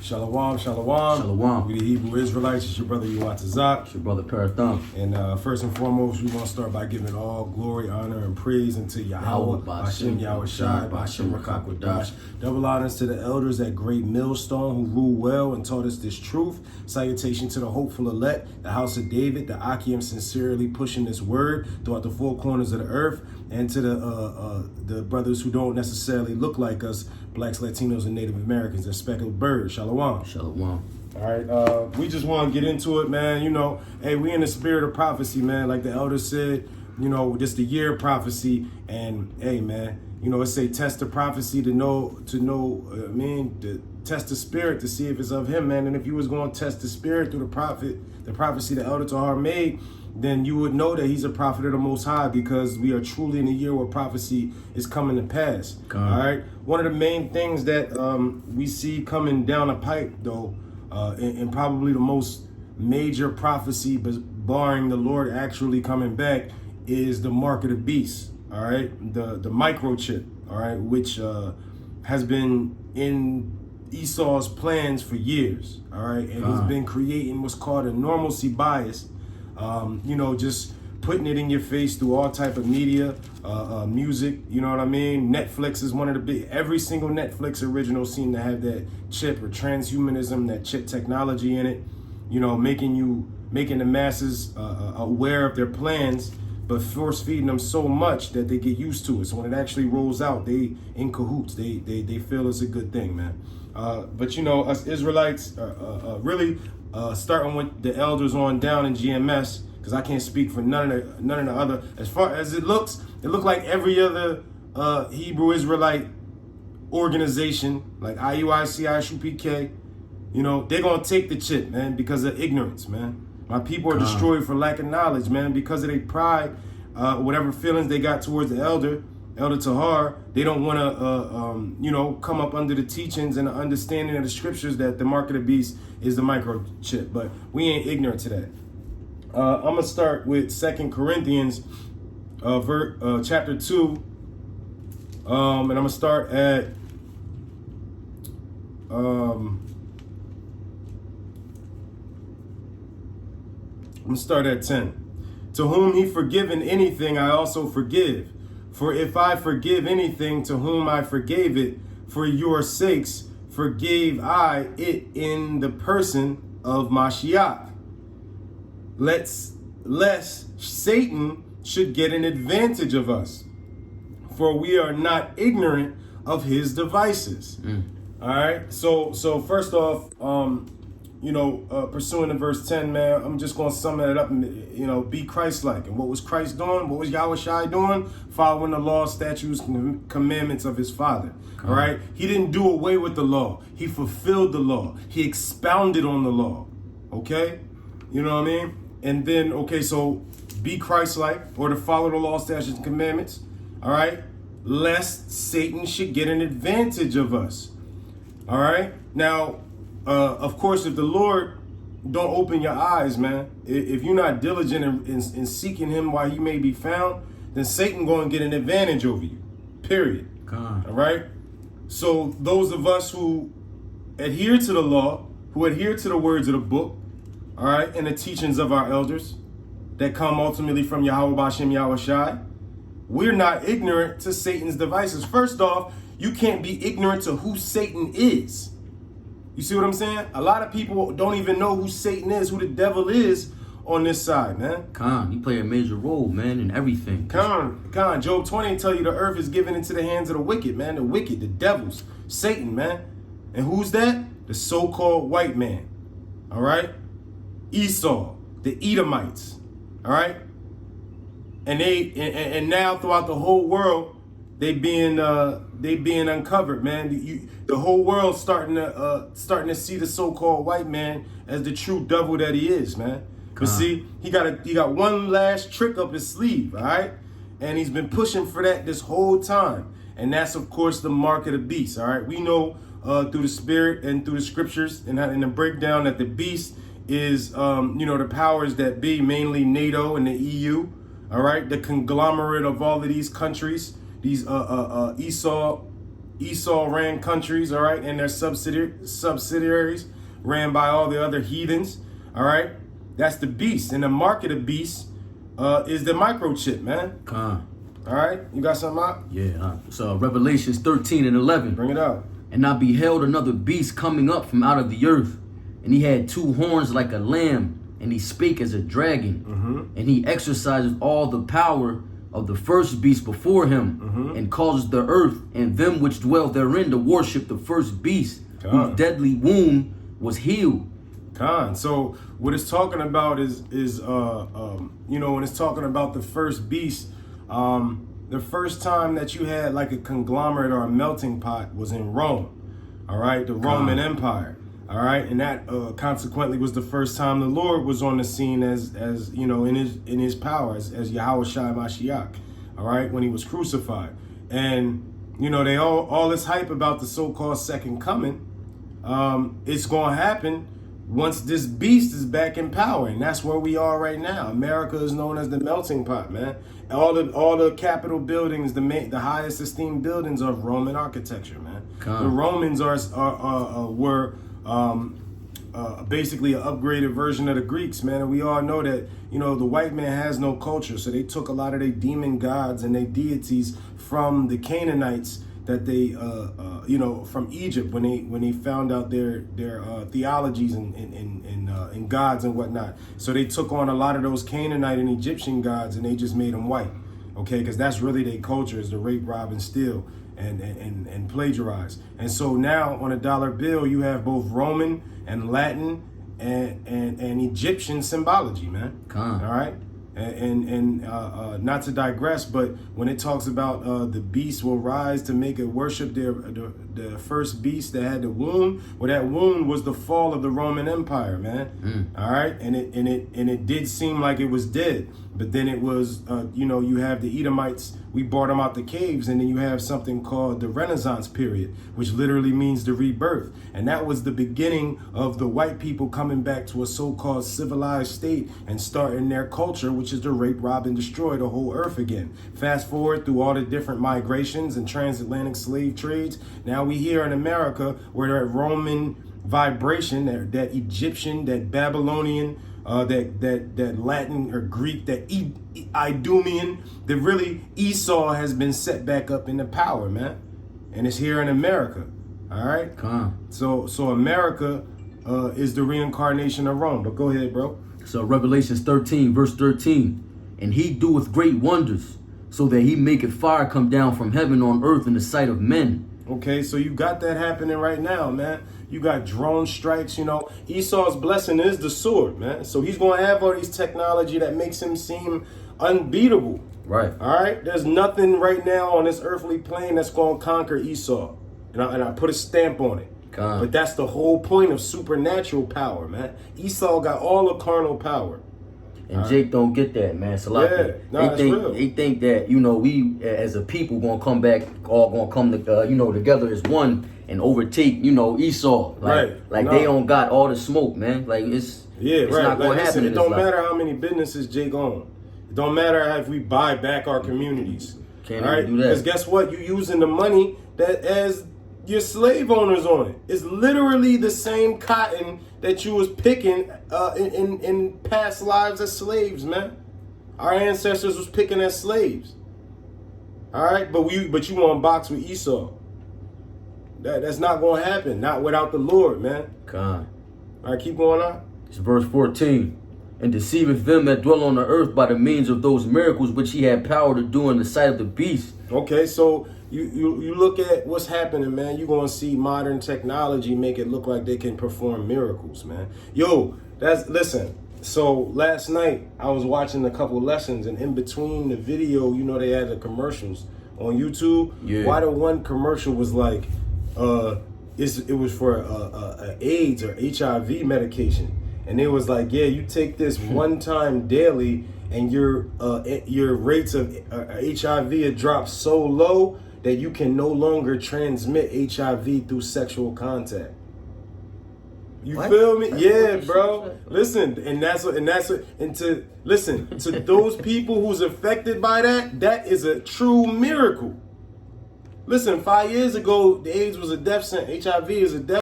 Shalom, shalom. Shalom. We the Hebrew Israelites. It's your brother Yuatazak. It's your brother Parathon. And first and foremost, we want to start by giving all glory, honor, and praise unto Yahweh, Bashem, Yahushai, Bashem, Rakakwadash. Double honors to the elders at Great Millstone who ruled well and taught us this truth. Salutation to the hopeful elect, the house of David, the Akim sincerely pushing this word throughout the four corners of the earth, and to the brothers who don't necessarily look like us, blacks, Latinos, and Native Americans, the speckled birds. Shalom. Shalom. All right, we just want to get into it, man. You know, hey, we in the spirit of prophecy, man. Like the elder said, you know, this the year of prophecy, and hey, man, you know, it say test the prophecy to test the spirit to see if it's of him, man. And if you was going to test the spirit through the prophecy the elder Tahar made, then you would know that he's a prophet of the Most High, because we are truly in a year where prophecy is coming to pass. All right. One of the main things that we see coming down the pipe, though, and probably the most major prophecy, barring the Lord actually coming back, is the mark of the beast. All right, the microchip. All right, which has been in Esau's plans for years. All right, and he's been creating what's called a normalcy bias. You know, just putting it in your face through all type of media, music, you know what I mean? Netflix is one of the big, every single Netflix original seem to have that chip or transhumanism, that chip technology in it, you know, making the masses aware of their plans, but force feeding them so much that they get used to it. So when it actually rolls out, they in cahoots, they feel it's a good thing, man. But you know, us Israelites, really starting with the elders on down in GMS, because I can't speak for none of the other. As far as it looked like every other Hebrew Israelite organization, like IUIC, ISUPK, you know, they're gonna take the chip, man, because of ignorance, man. My people are destroyed for lack of knowledge, man, because of their pride, whatever feelings they got towards the elder Tahar. They don't want to, you know, come up under the teachings and the understanding of the scriptures that the mark of the beast is the microchip. But we ain't ignorant to that. I'm going to start with 2 Corinthians chapter 2. And I'm going to start at I'm going to start at 10. To whom he forgiven anything, I also forgive. For if I forgive anything to whom I forgave it, for your sakes forgave I it in the person of Mashiach. Lest Satan should get an advantage of us, for we are not ignorant of his devices. All right. So first off, you know, pursuing the verse 10, man, I'm just going to sum it up and, you know, be Christ-like. And what was Christ doing? What was Yahushai doing? Following the law, statutes, and commandments of his Father. All right. He didn't do away with the law. He fulfilled the law. He expounded on the law. Okay. You know what I mean? And then, okay, so be Christ-like, or to follow the law, statutes, and commandments. All right. Lest Satan should get an advantage of us. All right. Now, of course, if the Lord don't open your eyes, man, if you're not diligent in seeking him while he may be found, then Satan going to get an advantage over you, period. All right. So those of us who adhere to the law, who adhere to the words of the book, all right, and the teachings of our elders that come ultimately from Yahweh Bashem Yahushai, we're not ignorant to Satan's devices. First off, you can't be ignorant to who Satan is. You see what I'm saying? A lot of people don't even know who Satan is, who the devil is on this side, man. He play a major role, man, in everything. Job 20 tell you the earth is given into the hands of the wicked, man. The wicked, the devils, Satan, man. And who's that? The so-called white man. All right? Esau, the Edomites. All right? And now throughout the whole world, they being uncovered, man. The whole world starting to see the so-called white man as the true devil that he is, man. But see, he got one last trick up his sleeve, all right? And he's been pushing for that this whole time. And that's, of course, the mark of the beast, all right? We know through the spirit and through the scriptures and in the breakdown that the beast is, you know, the powers that be, mainly NATO and the EU, all right? The conglomerate of all of these countries, these Esau Esau ran countries, all right, and their subsidiaries ran by all the other heathens, all right. That's the beast, and the mark of the beast is the microchip, man. Con. All right, you got something out? Yeah. So Revelations 13 and 11. Bring it out. And I beheld another beast coming up from out of the earth, and he had 2 horns like a lamb, and he spake as a dragon, and he exercises all the power of the first beast before him, and causes the earth and them which dwell therein to worship the first beast, whose deadly wound was healed. So what it's talking about is when it's talking about the first beast, the first time that you had like a conglomerate or a melting pot was in Rome, all right, the Roman Empire, all right, and that consequently was the first time the Lord was on the scene as in his power as Yahweh Shai Mashiach, all right, when he was crucified. And they all this hype about the so-called second coming, it's gonna happen once this beast is back in power, and that's where we are right now. America is known as the melting pot, man. All the Capitol buildings, the highest esteemed buildings of Roman architecture, man. The Romans were basically an upgraded version of the Greeks, man. And we all know that the white man has no culture, so they took a lot of their demon gods and their deities from the Canaanites that they from Egypt when they found out their theologies and gods and whatnot. So they took on a lot of those Canaanite and Egyptian gods and they just made them white, okay? Because that's really their culture, is to rape, rob, and steal and plagiarize. And so now on a dollar bill you have both Roman and Latin and Egyptian symbology, man. All right. And not to digress, but when it talks about the beast will rise to make it worship the first beast that had the wound, well, that wound was the fall of the Roman Empire, man. All right, and it did seem like it was dead, but then it was you have the Edomites. We brought them out the caves, and then you have something called the Renaissance period, which literally means the rebirth. And that was the beginning of the white people coming back to a so-called civilized state and starting their culture, which is to rape, rob, and destroy the whole earth again. Fast forward through all the different migrations and transatlantic slave trades. Now we here in America where that Roman vibration, that Egyptian, that Babylonian, that Latin or Greek, that Idumean, that really Esau has been set back up into power, man. And it's here in America. All right. So America is the reincarnation of Rome. But go ahead, bro. So Revelations 13, verse 13. And he doeth great wonders, so that he maketh fire come down from heaven on earth in the sight of men. Okay, so you got that happening right now, man. You got drone strikes, Esau's blessing is the sword, man. So he's going to have all these technology that makes him seem unbeatable. Right. All right? There's nothing right now on this earthly plane that's going to conquer Esau. And I put a stamp on it. But that's the whole point of supernatural power, man. Esau got all the carnal power. And Jake don't get that, man. They think that, we as a people gonna come back, all gonna come together as one and overtake, Esau. They don't got all the smoke, man. It's not gonna happen. It don't matter how many businesses Jake own. It don't matter if we buy back our communities. Can't even do that. Because guess what? You using the money that as your slave owners on it. It's literally the same cotton that you was picking in past lives as slaves, man. Our ancestors was picking as slaves. All right, but you want to box with Esau. That's not going to happen. Not without the Lord, man. All right, keep going on. It's verse 14. And deceiveth them that dwell on the earth by the means of those miracles which he had power to do in the sight of the beast. Okay, so you look at what's happening, man. You're going to see modern technology make it look like they can perform miracles, man. Listen. So last night I was watching a couple lessons, and in between the video, they had the commercials on YouTube. Yeah. Why the one commercial was like, it was for AIDS or HIV medication, and it was like, yeah, you take this one time daily, and your rates of HIV drop so low that you can no longer transmit HIV through sexual contact. You feel me? Yeah, bro. Listen, to those people who's affected by that is a true miracle. Listen, 5 years ago, the AIDS was a death sentence. HIV is a death